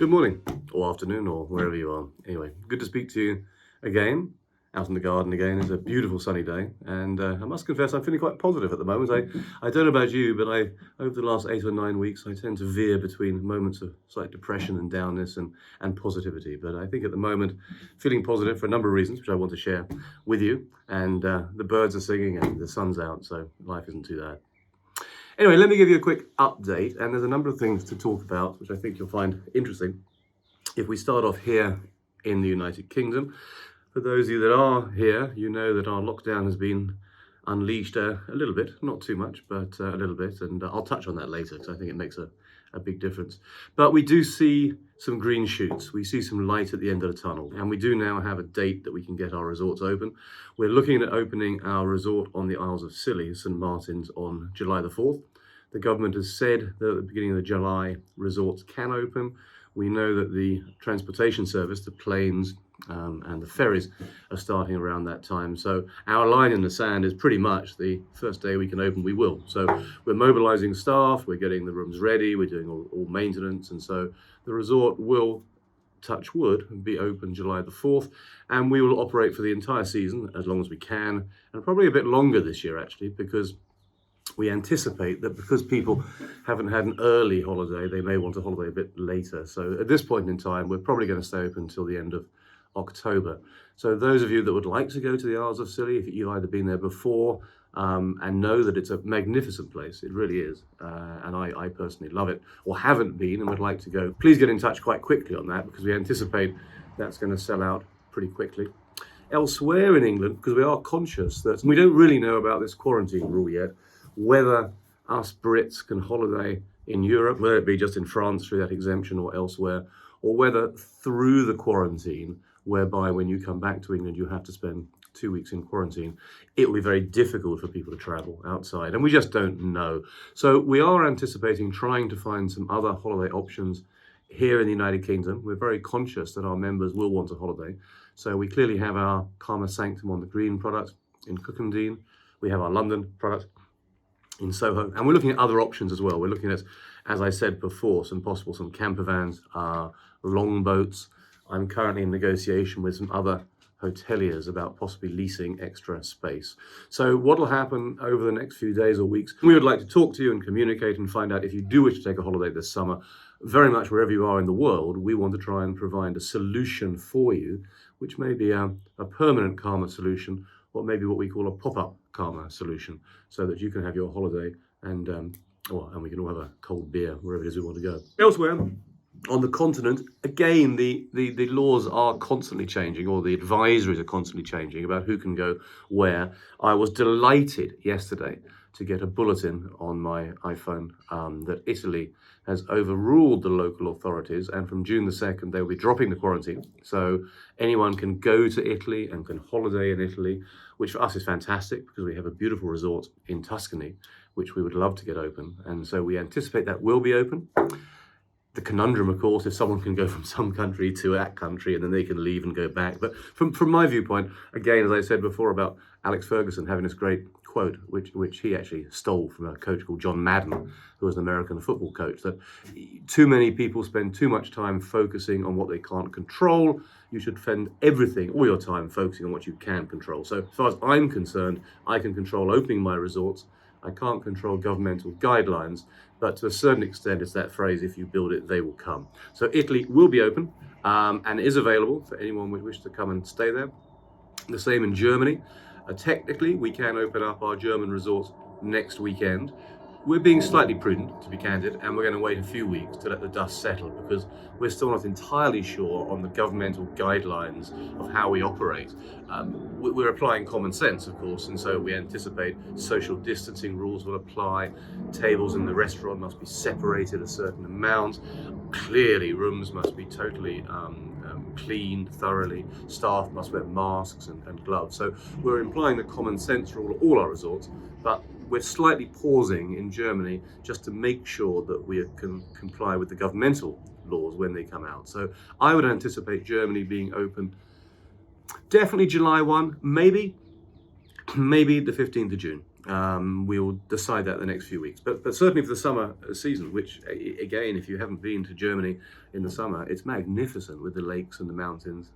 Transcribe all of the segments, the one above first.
Good morning, or afternoon, or wherever you are. Anyway, good to speak to you again, out in the garden again. It's a beautiful sunny day, and I must confess I'm feeling quite positive at the moment. I don't know about you, but over the last 8 or 9 weeks, I tend to veer between moments of slight depression and downness and positivity. But I think at the moment, feeling positive for a number of reasons, which I want to share with you. And the birds are singing and the sun's out, so life isn't too bad. Anyway, let me give you a quick update, and there's a number of things to talk about, which I think you'll find interesting. If we start off here in the United Kingdom, for those of you that are here, you know that our lockdown has been unleashed a little bit, not too much, but a little bit, and I'll touch on that later because I think it makes a big difference. But we do see some green shoots. We see some light at the end of the tunnel, and we do now have a date that we can get our resorts open. We're looking at opening our resort on the Isles of Scilly, St Martin's, on July the 4th. The government has said that at the beginning of July, resorts can open. We know that the transportation service, the planes and the ferries, are starting around that time. So our line in the sand is pretty much the first day we can open, we will. So we're mobilizing staff, we're getting the rooms ready, we're doing all maintenance. And so the resort will, touch wood, be open July the 4th. And we will operate for the entire season as long as we can. And probably a bit longer this year, actually, because we anticipate that because people haven't had an early holiday, they may want a holiday a bit later. So at this point in time, we're probably going to stay open until the end of October. So those of you that would like to go to the Isles of Scilly, if you've either been there before and know that it's a magnificent place, it really is, and I personally love it, or haven't been and would like to go, please get in touch quite quickly on that, because we anticipate that's going to sell out pretty quickly. Elsewhere in England, because we are conscious that we don't really know about this quarantine rule yet, whether us Brits can holiday in Europe, whether it be just in France through that exemption or elsewhere, or whether through the quarantine, whereby when you come back to England, you have to spend 2 weeks in quarantine, it will be very difficult for people to travel outside. And we just don't know. So we are anticipating trying to find some other holiday options here in the United Kingdom. We're very conscious that our members will want a holiday. So we clearly have our Karma Sanctum on the Green product in Cookendine. We have our London product in Soho, and we're looking at other options as well. We're looking at, as I said before, some campervans, longboats. I'm currently in negotiation with some other hoteliers about possibly leasing extra space. So what will happen over the next few days or weeks, we would like to talk to you and communicate and find out if you do wish to take a holiday this summer. Very much wherever you are in the world, we want to try and provide a solution for you, which may be a permanent Karma solution, or maybe what we call a pop-up Karma solution, so that you can have your holiday and we can all have a cold beer wherever it is we want to go. Elsewhere on the continent, again, the laws are constantly changing, or the advisories are constantly changing about who can go where. I was delighted yesterday to get a bulletin on my iPhone that Italy has overruled the local authorities, and from June the 2nd, they will be dropping the quarantine. So anyone can go to Italy and can holiday in Italy, which for us is fantastic because we have a beautiful resort in Tuscany, which we would love to get open. And so we anticipate that will be open. The conundrum, of course, if someone can go from some country to that country and then they can leave and go back. But from my viewpoint, again, as I said before about Alex Ferguson having this great quote, which he actually stole from a coach called John Madden, who was an American football coach, that too many people spend too much time focusing on what they can't control. You should spend all your time focusing on what you can control. So as far as I'm concerned, I can control opening my resorts. I can't control governmental guidelines, but to a certain extent, it's that phrase, if you build it, they will come. So Italy will be open and is available for anyone who wishes to come and stay there. The same in Germany. Technically, we can open up our German resorts next weekend. We're being slightly prudent, to be candid, and we're going to wait a few weeks to let the dust settle because we're still not entirely sure on the governmental guidelines of how we operate. We're applying common sense, of course, and so we anticipate social distancing rules will apply. Tables in the restaurant must be separated a certain amount. Clearly, rooms must be totally cleaned thoroughly. Staff must wear masks and gloves. So we're implying the common sense for all our resorts, but we're slightly pausing in Germany just to make sure that we can comply with the governmental laws when they come out. So I would anticipate Germany being open definitely July 1, maybe maybe the 15th of June. We'll decide that the next few weeks. But certainly for the summer season, which, again, if you haven't been to Germany in the summer, it's magnificent with the lakes and the mountains,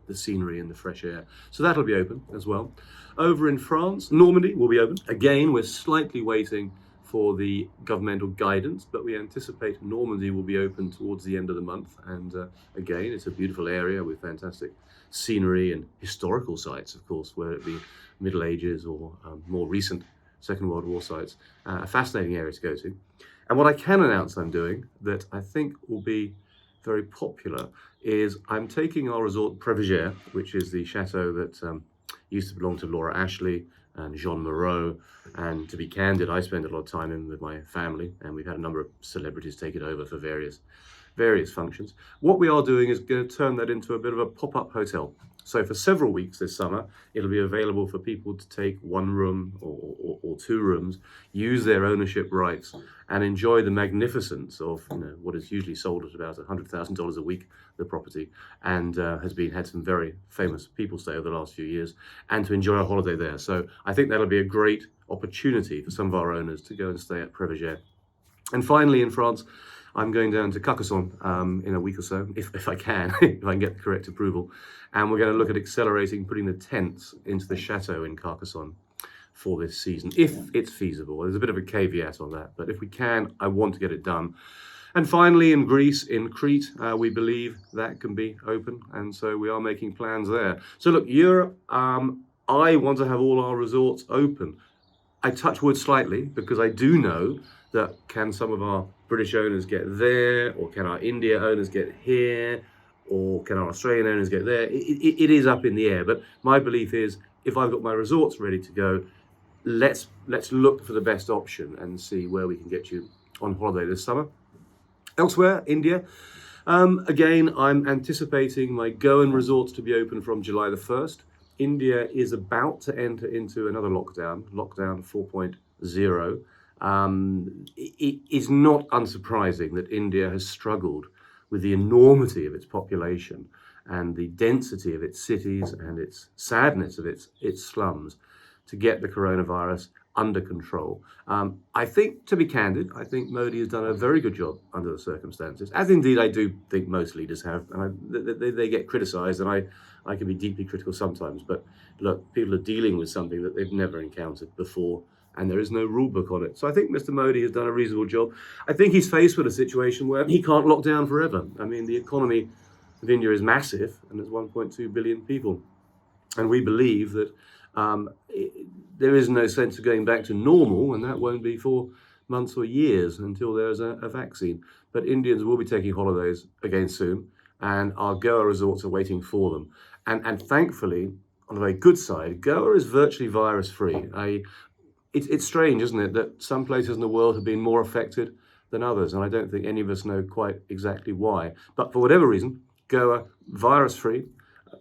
the scenery and the fresh air. So that'll be open as well. Over in France, Normandy will be open. Again, we're slightly waiting for the governmental guidance, but we anticipate Normandy will be open towards the end of the month. And again, it's a beautiful area with fantastic scenery and historical sites, of course, whether it be Middle Ages or more recent Second World War sites. A fascinating area to go to. And what I can announce I'm doing that I think will be very popular is I'm taking our resort Preverger, which is the chateau that used to belong to Laura Ashley and Jean Moreau. And to be candid, I spend a lot of time in with my family, and we've had a number of celebrities take it over for various functions. What we are doing is going to turn that into a bit of a pop-up hotel. So for several weeks this summer, it'll be available for people to take one room or two rooms, use their ownership rights, and enjoy the magnificence of what is usually sold at about $100,000 a week, the property, and has had some very famous people stay over the last few years, and to enjoy a holiday there. So I think that'll be a great opportunity for some of our owners to go and stay at Preverger. And finally, in France, I'm going down to Carcassonne in a week or so, if I can, if I can get the correct approval. And we're going to look at accelerating putting the tents into the chateau in Carcassonne for this season, if it's feasible. There's a bit of a caveat on that, but if we can, I want to get it done. And finally, in Greece, in Crete, we believe that can be open, and so we are making plans there. So look, Europe, I want to have all our resorts open. I touch wood slightly because I do know that can some of our British owners get there, or can our India owners get here, or can our Australian owners get there? It is up in the air, but my belief is if I've got my resorts ready to go, let's look for the best option and see where we can get you on holiday this summer. Elsewhere, India, again, I'm anticipating my Goan resorts to be open from July the 1st. India is about to enter into another lockdown 4.0. It is not unsurprising that India has struggled with the enormity of its population and the density of its cities and its sadness of its slums to get the coronavirus under control. I think, to be candid, I think Modi has done a very good job under the circumstances, as indeed I do think most leaders have. And they get criticised, and I can be deeply critical sometimes. But look, people are dealing with something that they've never encountered before, and there is no rule book on it. So I think Mr. Modi has done a reasonable job. I think he's faced with a situation where he can't lock down forever. I mean, the economy of India is massive, and there's 1.2 billion people. And we believe that there is no sense of going back to normal, and that won't be for months or years until there's a vaccine. But Indians will be taking holidays again soon, and our Goa resorts are waiting for them. And thankfully, on the very good side, Goa is virtually virus-free. It's strange, isn't it, that some places in the world have been more affected than others, and I don't think any of us know quite exactly why. But for whatever reason, Goa, virus-free,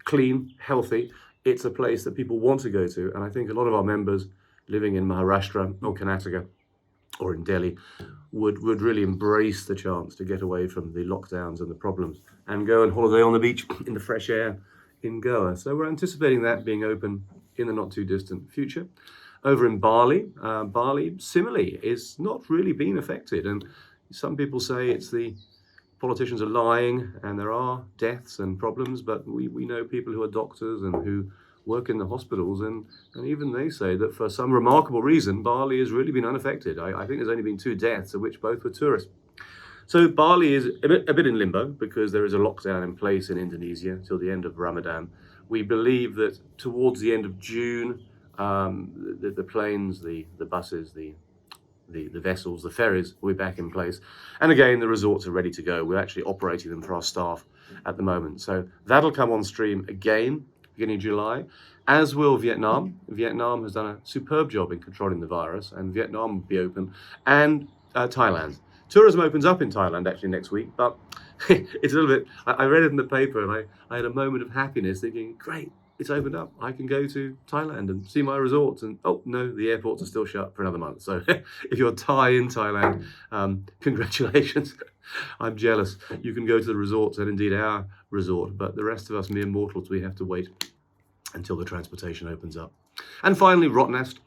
clean, healthy. It's a place that people want to go to, and I think a lot of our members living in Maharashtra or Karnataka or in Delhi would really embrace the chance to get away from the lockdowns and the problems and go and holiday on the beach in the fresh air in Goa. So we're anticipating that being open in the not too distant future. Over in Bali, Bali similarly is not really being affected, and some people say it's the politicians are lying and there are deaths and problems, but we know people who are doctors and who work in the hospitals, and even they say that for some remarkable reason, Bali has really been unaffected. I think there's only been 2 deaths, of which both were tourists. So Bali is a bit in limbo because there is a lockdown in place in Indonesia till the end of Ramadan. We believe that towards the end of June, the planes, the buses, the vessels, the ferries will be back in place. And again, the resorts are ready to go. We're actually operating them for our staff at the moment. So that'll come on stream again, beginning of July, as will Vietnam. Vietnam has done a superb job in controlling the virus, and Vietnam will be open, and Thailand. Tourism opens up in Thailand actually next week, but it's a little bit, I read it in the paper and I had a moment of happiness thinking, great, it's opened up. I can go to Thailand and see my resorts, and oh no, the airports are still shut for another month. So if you're Thai in Thailand, congratulations. I'm jealous. You can go to the resorts and indeed our resort, but the rest of us mere mortals, we have to wait until the transportation opens up. And finally, Rottnest.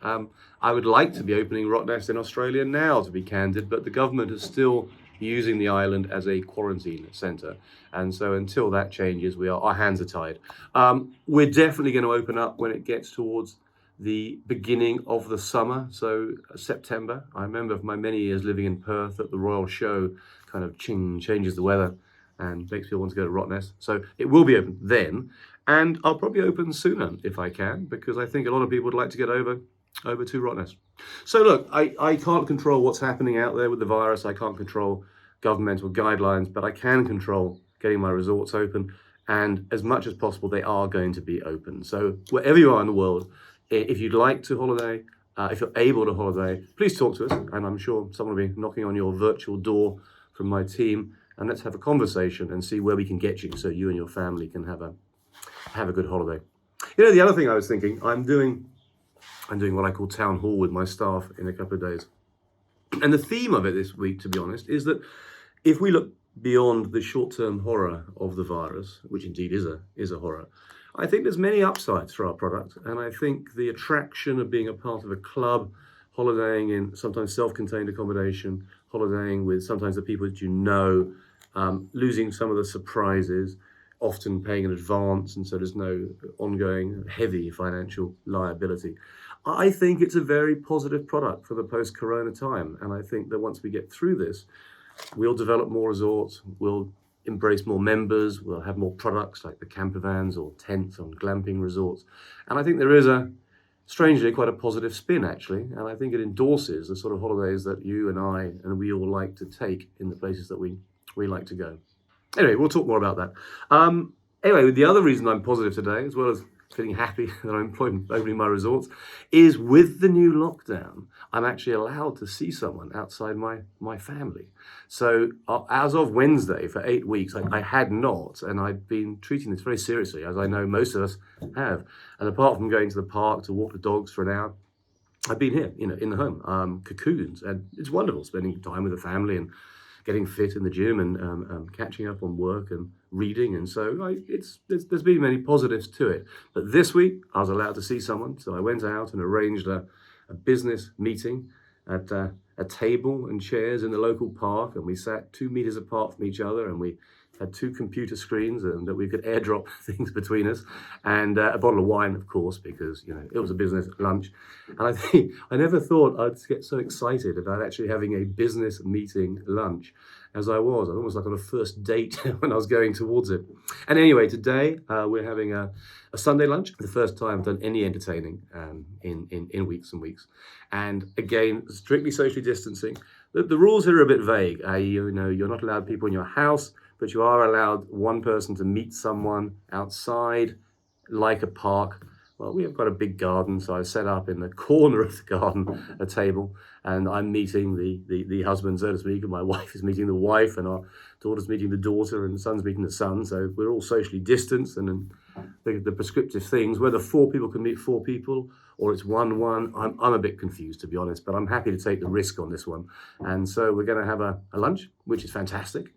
I would like to be opening Rottnest in Australia now, to be candid, but the government is still using the island as a quarantine centre. And so until that changes, our hands are tied. We're definitely going to open up when it gets towards the beginning of the summer, so September. I remember for my many years living in Perth that the Royal Show kind of changes the weather and makes people want to go to Rottnest. So it will be open then, and I'll probably open sooner if I can, because I think a lot of people would like to get over to Rottnest. So look, I can't control what's happening out there with the virus. I can't control governmental guidelines, but I can control getting my resorts open, and as much as possible, they are going to be open. So wherever you are in the world, if you'd like to holiday, if you're able to holiday, please talk to us, and I'm sure someone will be knocking on your virtual door from my team, and let's have a conversation and see where we can get you so you and your family can have a good holiday. You know, the other thing I was thinking, I'm doing what I call town hall with my staff in a couple of days. And the theme of it this week, to be honest, is that if we look beyond the short-term horror of the virus, which indeed is a horror, I think there's many upsides for our product. And I think the attraction of being a part of a club, holidaying in sometimes self-contained accommodation, holidaying with sometimes the people that you know, losing some of the surprises, often paying in advance, and so there's no ongoing heavy financial liability. I think it's a very positive product for the post-corona time. And I think that once we get through this, we'll develop more resorts, we'll embrace more members, we'll have more products like the campervans or tents on glamping resorts. And I think there is strangely, quite a positive spin actually. And I think it endorses the sort of holidays that you and I and we all like to take in the places that we like to go. Anyway, we'll talk more about that. Anyway, the other reason I'm positive today, as well as feeling happy that I'm opening my resorts, is with the new lockdown, I'm actually allowed to see someone outside my family. So as of Wednesday, for 8 weeks, I had not, and I'd been treating this very seriously, as I know most of us have. And apart from going to the park to walk the dogs for an hour, I've been here, in the home, cocoons, and it's wonderful spending time with the family and getting fit in the gym and catching up on work and reading. And so there's been many positives to it. But this week I was allowed to see someone. So I went out and arranged a business meeting at a table and chairs in the local park. And we sat 2 meters apart from each other, and we had 2 computer screens and that we could airdrop things between us, and a bottle of wine, of course, because it was a business lunch. And I never thought I'd get so excited about actually having a business meeting lunch as I was. I was almost like on a first date when I was going towards it. And anyway, today we're having a Sunday lunch. The first time I've done any entertaining in weeks and weeks. And again, strictly socially distancing. The rules here are a bit vague. You're not allowed people in your house, but you are allowed one person to meet someone outside, like a park. Well, we have got a big garden, so I set up in the corner of the garden a table, and I'm meeting the husband, so to speak, and my wife is meeting the wife, and our daughter's meeting the daughter, and the son's meeting the son. So we're all socially distanced, and then the prescriptive things, whether 4 people can meet 4 people or it's 1-1, I'm a bit confused, to be honest, but I'm happy to take the risk on this one. And so we're going to have a lunch, which is fantastic.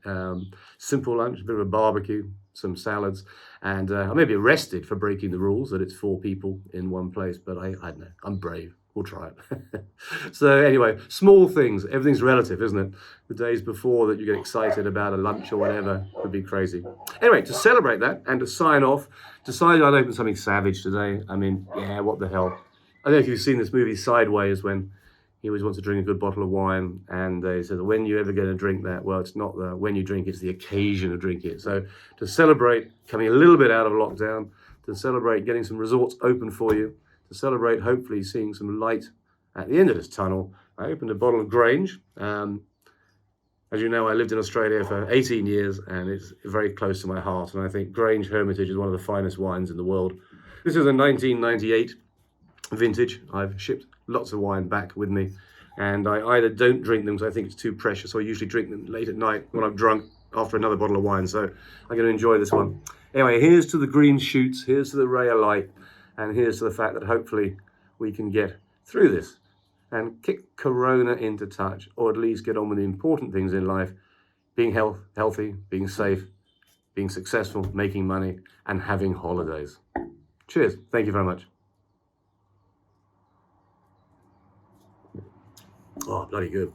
Simple lunch, a bit of a barbecue, some salads, and I may be arrested for breaking the rules that it's 4 people in one place, but I don't know, I'm brave. We'll try it. So anyway, small things, everything's relative, isn't it? The days before that you get excited about a lunch or whatever would be crazy. Anyway, to celebrate that and to sign off, decided I'd open something savage today. I mean, yeah, what the hell? I don't know if you've seen this movie Sideways, when he always wants to drink a good bottle of wine, and he says, when you ever going to drink that? Well, it's not when you drink, it's the occasion of drinking it. So to celebrate coming a little bit out of lockdown, to celebrate getting some resorts open for you, to celebrate hopefully seeing some light at the end of this tunnel, I opened a bottle of Grange. As you know, I lived in Australia for 18 years, and it's very close to my heart. And I think Grange Hermitage is one of the finest wines in the world. This is a 1998 vintage. I've shipped lots of wine back with me, and I either don't drink them because I think it's too precious, or I usually drink them late at night when I'm drunk after another bottle of wine. So I'm going to enjoy this one. Anyway, here's to the green shoots, here's to the ray of light, and here's to the fact that hopefully we can get through this and kick Corona into touch, or at least get on with the important things in life: being healthy, being safe, being successful, making money, and having holidays. Cheers. Thank you very much. Oh, bloody good.